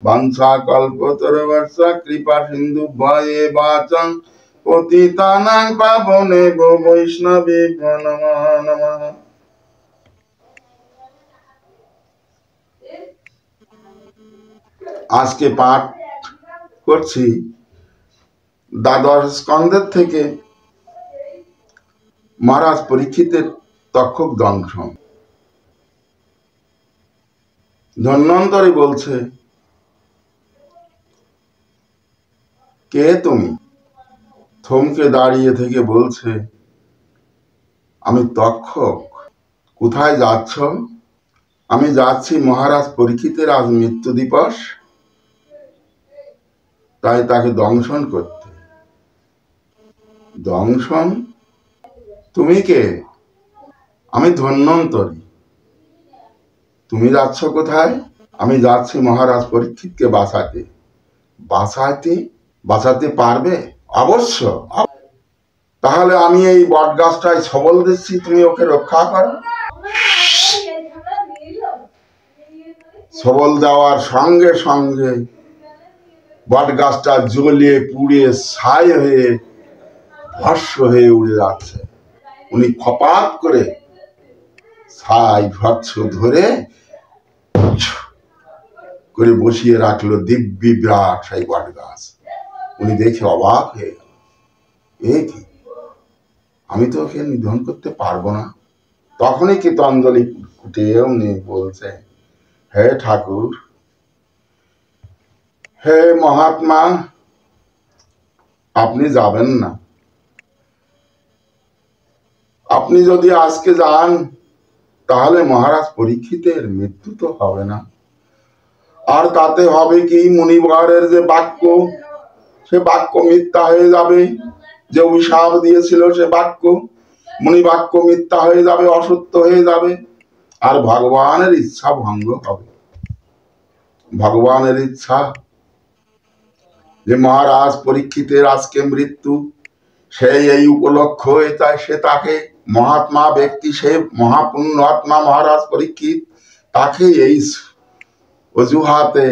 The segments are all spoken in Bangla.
বাঞ্ছা কল্পতরুশ্চ কৃপা সিন্ধু ভয়ে বাচং পতিতানাং পাবনেভ্যো বৈষ্ণবেভ্যো নমঃ নমঃ। আজকে পাঠ করছি দ্বাদশ স্কন্ধের থেকে মহারাজ পরীক্ষিতের তক্ষক দংশন। ধন্বন্তরী বলছে, কে তুমি? থমকে দাঁড়িয়ে থেকে বলছে, আমি তক্ষক। কোথায় যাচ্ছ? আমি যাচ্ছি মহারাজ পরীক্ষিতের আজ মৃত্যু দিবস, তাই তাকে দংশন করতে। দংশন? তুমি কে? আমি ধন্বন্তরী। তুমি যাচ্ছ কোথায়? আমি যাচ্ছি মহারাজ পরীক্ষিতকে বাঁচাতে। বাঁচাতে? বাঁচাতে পারবে? অবশ্য। তাহলে আমি এই বট গাছটায় ছবল দিচ্ছি, তুমি ওকে রক্ষা করো। ছবল দেওয়ার সঙ্গে সঙ্গে বট গাছটা জ্বলে পুড়ে ছাই হয়ে ভস্ম হয়ে উড়ে যাচ্ছে। উনি খপাত করে ছাই ভস্ম ধরে করে বসিয়ে রাখলো দিব্যি বিরাট সেই বট গাছ। উনি দেখে অবাক হয়ে গেল, এ কি, আমি তো ওকে নিধন করতে পারবো না। তখনই কীর্তঞ্জলি ফুটিয়ে উনি বলছে, হে ঠাকুর, হে মহাত্মা, আপনি যাবেন না। আপনি যদি আজকে যান তাহলে মহারাজ পরীক্ষিতের মৃত্যু তো হবে না। আর তাতে হবে কি, মুনিবরের যে বাক্য, সে বাক্য মিথ্যা হয়ে যাবে। যে অভিশাপ দিয়েছিল সে বাক্য, মুনি বাক্য মিথ্যা হয়ে যাবে, অসত্য হয়ে যাবে। আর ভগবানের ইচ্ছা ভঙ্গ হবে। ভগবানের ইচ্ছা যে মহারাজ পরীক্ষিতের আজকে মৃত্যু, সেই এই উপলক্ষ, সে তাকে মহাত্মা ব্যক্তি, সে মহাপুণ্যাত্মা মহারাজ পরীক্ষিত, তাকে এই অজুহাতে,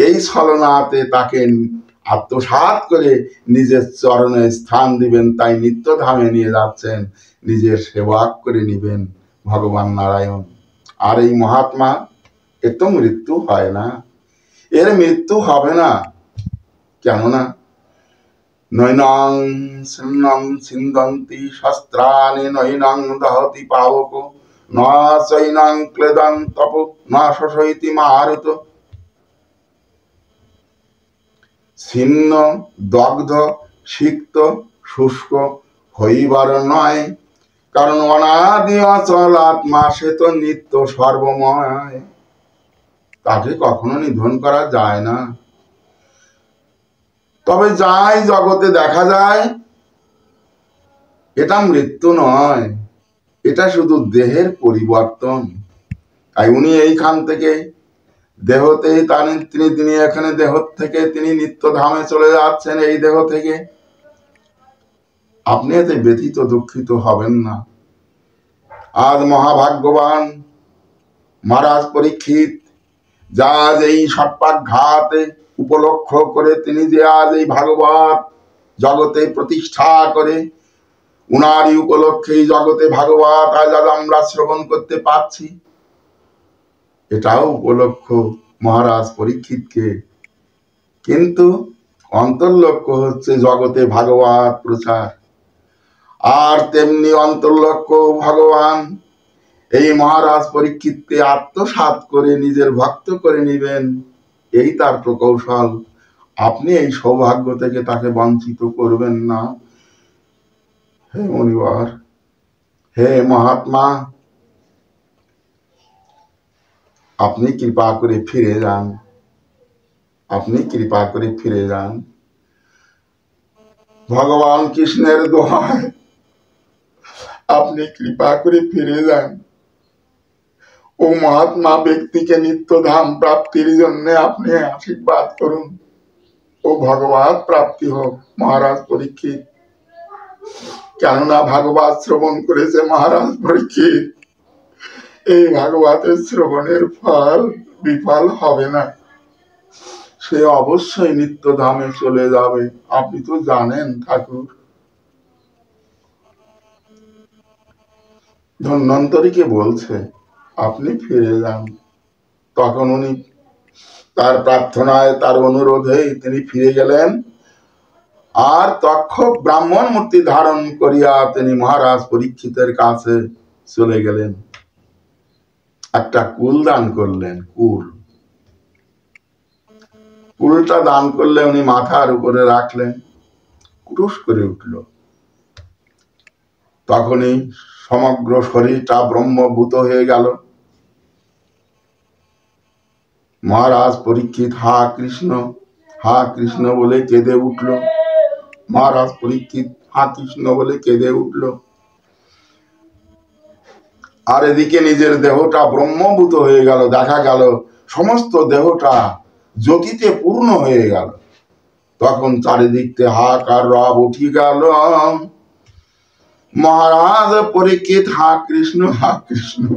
এই ছলনাতে তাকে আত্মসাৎ করে নিজের চরণে স্থান দিবেন। তাই নিত্যধামে নিয়ে যাচ্ছেন, নিজের সেবা করে নিবেন ভগবান নারায়ণ। আর এই মহাত্মা, এর তো মৃত্যু হয় না, এর মৃত্যু হবে না। কেননা নৈনং সিন্নং ছিন্দন্তি শস্ত্রাণি নৈনং দহতি পাবক না চৈনং ক্লেদং তপ না শোষয়তি মারুত। ছিন্ন, দগ্ধ, সিক্ত, শুষ্ক হইবার নয়, কারণ অনাদি অচল আত্মা, সে তো নিত্য সর্বময়। তাকে কখনো নিধন করা যায় না। তবে যাই জগতে দেখা যায়, এটা মৃত্যু নয়, এটা শুধু দেহের পরিবর্তন। তাই উনি এইখান থেকে দেহতেই তিনি এখানে দেহ থেকে তিনি নিত্য ধামে চলে যাচ্ছেন। এই দেহ থেকে আপনি এতে ব্যথিত দুঃখিত হবেন না। আজ মহাভাগ্যবান মহারাজ পরীক্ষিত, যা আজ এই সর্পাঘাতে উপলক্ষ করে তিনি যে আজ এই ভাগবত জগতে প্রতিষ্ঠা করে, উনারই উপলক্ষে জগতে ভাগবত আজ আমরা শ্রবণ করতে পাচ্ছি। এটাও উপলক্ষ মহারাজ পরীক্ষিতকে, কিন্তু অন্তর্লক্ষ্য হচ্ছে জগতে ভাগবত প্রচার। আর তেমনি অন্তর্লক্ষ্য ভগবান এই মহারাজ পরীক্ষিতকে আত্মসাৎ করে নিজের ভক্ত করে নিবেন, এই তার প্রকৌশল। আপনি এই সৌভাগ্য থেকে তাকে বঞ্চিত করবেন না। হে মুনিবর, হে মহাত্মা, আপনি কৃপা করে ফিরে যান, আপনি কৃপা করে ফিরে যান। ভগবান কৃষ্ণের দোহাই, আপনি কৃপা করে ফিরে যান। ও মহাত্মা ব্যক্তিকে নিত্যধাম প্রাপ্তির জন্য আপনি আশীর্বাদ করুন। ও ভগবত প্রাপ্তি হোক মহারাজ পরীক্ষিত। কেননা ভাগবত শ্রবণ করেছে মহারাজ পরীক্ষিত, এই ভাগবতের শ্রবণের ফল বিফল হবে না। সে অবশ্যই নিত্যধামে চলে যাবে। আপনি তো জানেন ঠাকুর। ধন্বন্তরীকে বলছে আপনি ফিরে যান। তখন উনি তার প্রার্থনায়, তার অনুরোধে তিনি ফিরে গেলেন। আর তক্ষক ব্রাহ্মণ মূর্তি ধারণ করিয়া তিনি মহারাজ পরীক্ষিতের কাছে চলে গেলেন। একটা কুল দান করলেন। কুলটা দান করলে উনি মাথার উপরে রাখলেন, কুটুস করে উঠল। তখনই সমগ্র শরীরটা ব্রহ্মভূত হয়ে গেল। মহারাজ পরীক্ষিত হা কৃষ্ণ বলে কেঁদে উঠল। মহারাজ পরীক্ষিত হা কৃষ্ণ বলে কেঁদে উঠল। আর এদিকে নিজের দেহটা ব্রহ্মভূত হয়ে গেল। দেখা গেল সমস্ত দেহটা জ্যোতিতে পূর্ণ হয়ে গেল। তখন চারিদিকতে হাহাকার রব উঠি গেল। মহারাজ পরীক্ষিত হা কৃষ্ণ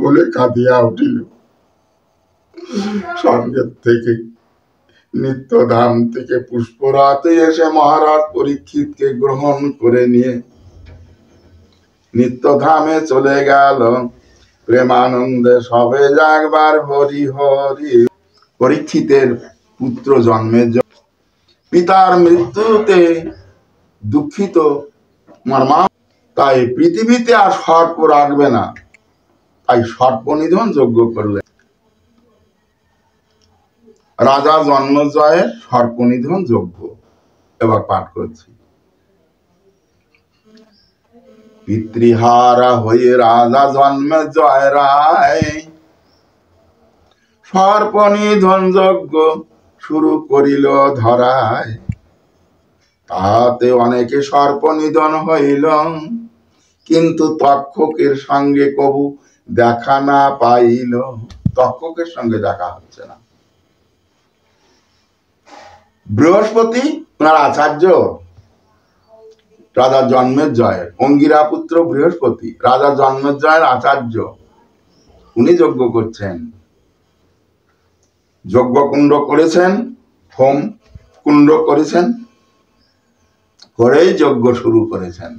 বলে কাঁদিয়া উঠিল। সঙ্গের থেকে নিত্যধাম থেকে পুষ্পরাতে এসে মহারাজ পরীক্ষিতকে গ্রহণ করে নিয়ে নিত্যধামে চলে গেল। প্রেমানন্দে সবে জাগবার হরি হরি। পরীক্ষিতের পুত্র জন্মের জন্য পিতার মৃত্যুতে দুঃখিত মর্মা, তাই পৃথিবীতে আর সর্প রাখবে না, তাই সর্প নিধন যজ্ঞ করলেন। রাজা জন্মজয়ের সর্প নিধন যজ্ঞ এবার পাঠ করছি। পিতৃহারা হয়ে রাজা জন্মজয় রায় সর্প নিধন যজ্ঞ শুরু করিল ধরায়। তাতে অনেকে সর্প নিধন হইল, কিন্তু তক্ষকের সঙ্গে কবু দেখা না পাইল। তক্ষকের সঙ্গে দেখা হচ্ছে না। বৃহস্পতি ওনার আচার্য, রাজা জন্মেজয়ের অঙ্গিরা পুত্র বৃহস্পতি রাজা জন্মেজয়ের আচার্য। উনি যজ্ঞ করছেন, যজ্ঞ কুণ্ড করেছেন, হোম কুণ্ড করেছেন, করেই যজ্ঞ শুরু করেছেন।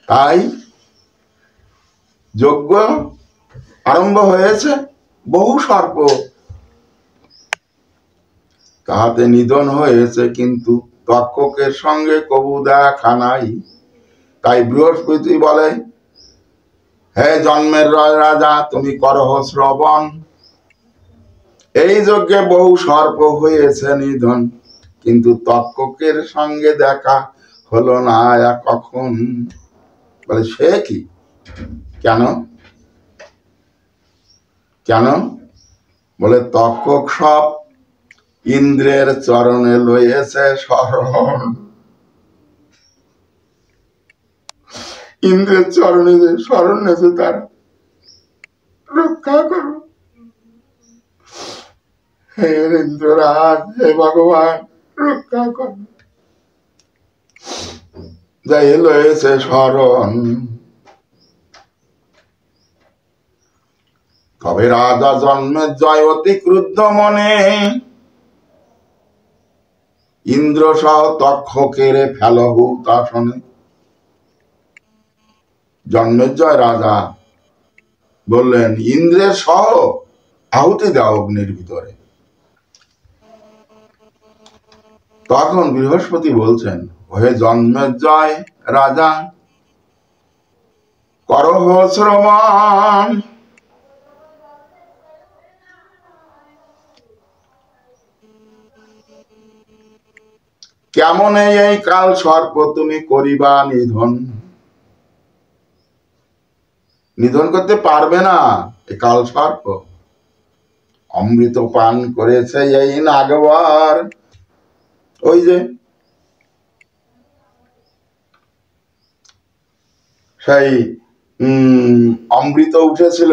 তাই যজ্ঞ আরম্ভ হয়েছে। বহু সর্প তাহাতে নিধন হয়েছে, কিন্তু তক্ষকের সঙ্গে কবু দেখা নাই। তাই বৃহস্পতি বলে, হে জন্মের রাজা, তুমি করহ শ্রবণ। এই যজ্ঞে বহু সর্প হয়েছে নিধন, কিন্তু তক্ষকের সঙ্গে দেখা হলো না কখন। বলে সে কি, কেন কেন? বলে তক্ষক সব ইন্দ্রের চরণে লইয়েছে শরণ। ইন্দ্রের চরণে যে শরণ নেছে, তার রক্ষা করো। হে ইন্দ্ররাজ, হে ভগবান, রক্ষা করো। যাই লয়েছে শরণ। তবে রাজা জন্মের জয় অতি ক্রুদ্ধ মনে ইন্দ্র সহ তক্ষকের ফেলহু আসনে। জন্মের জয় রাজা বললেন, ইন্দ্রের সহ আহুতি দাও অগ্নির ভিতরে। তখন বৃহস্পতি বলছেন, হে জন্মের জয় রাজা, করহ শ্রবণ। কেমন এই কাল সর্প তুমি করিবা নিধন? নিধন করতে পারবে না এই কাল সর্প। অমৃত পান করেছে এই নাগবার। ওই যে সেই অমৃত উঠেছিল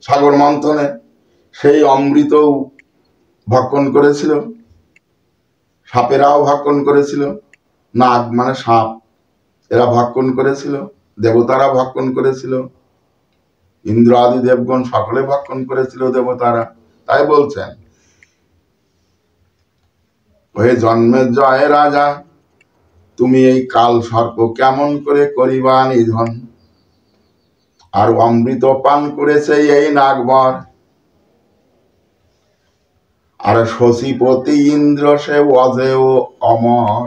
সাগর মন্থনে, সেই অমৃত ভক্ষণ করেছিল। সাপেরাও ভক্ষণ করেছিল, নাগ মানে সাপ, এরা ভক্ষণ করেছিল। দেবতারা ভক্ষণ করেছিল, ইন্দ্র আদি দেবগণ সকলে ভক্ষণ করেছিল, দেবতারা। তাই বলছেন ওহে জন্মের জয় রাজা, তুমি এই কাল সর্প কেমন করে করিবা নিধন? আর অমৃত পান করেছে এই নাগবর, আর শশীপতি ইন্দ্র সে অজেয় অমর।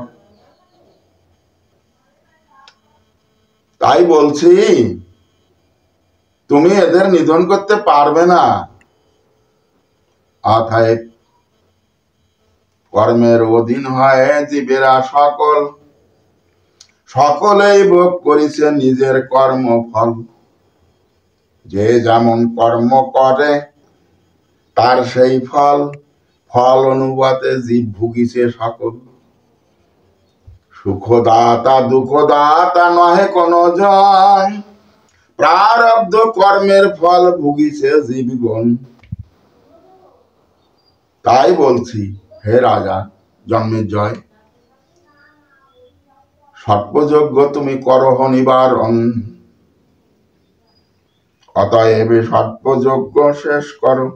তাই বলছি তুমি এদের নিধন করতে পারবে না। অতএব কর্মের অধীন হয় জীবেরা সকল, সকলেই ভোগ করিছে নিজের কর্মফল। যে যেমন কর্ম করে তার সেই ফল, ফল অনুপাতে জীব ভুগিছে সকল। সুখদাতা দুঃখদাতা নহে কোন জয়, প্রারব্ধ কর্মের ফল ভুগিছে জীবগণ। তাই বলছি হে রাজা জন্মের জয়, সর্পযজ্ঞ তুমি করহ নিবারণ। অতএব সর্পযজ্ঞ শেষ করো।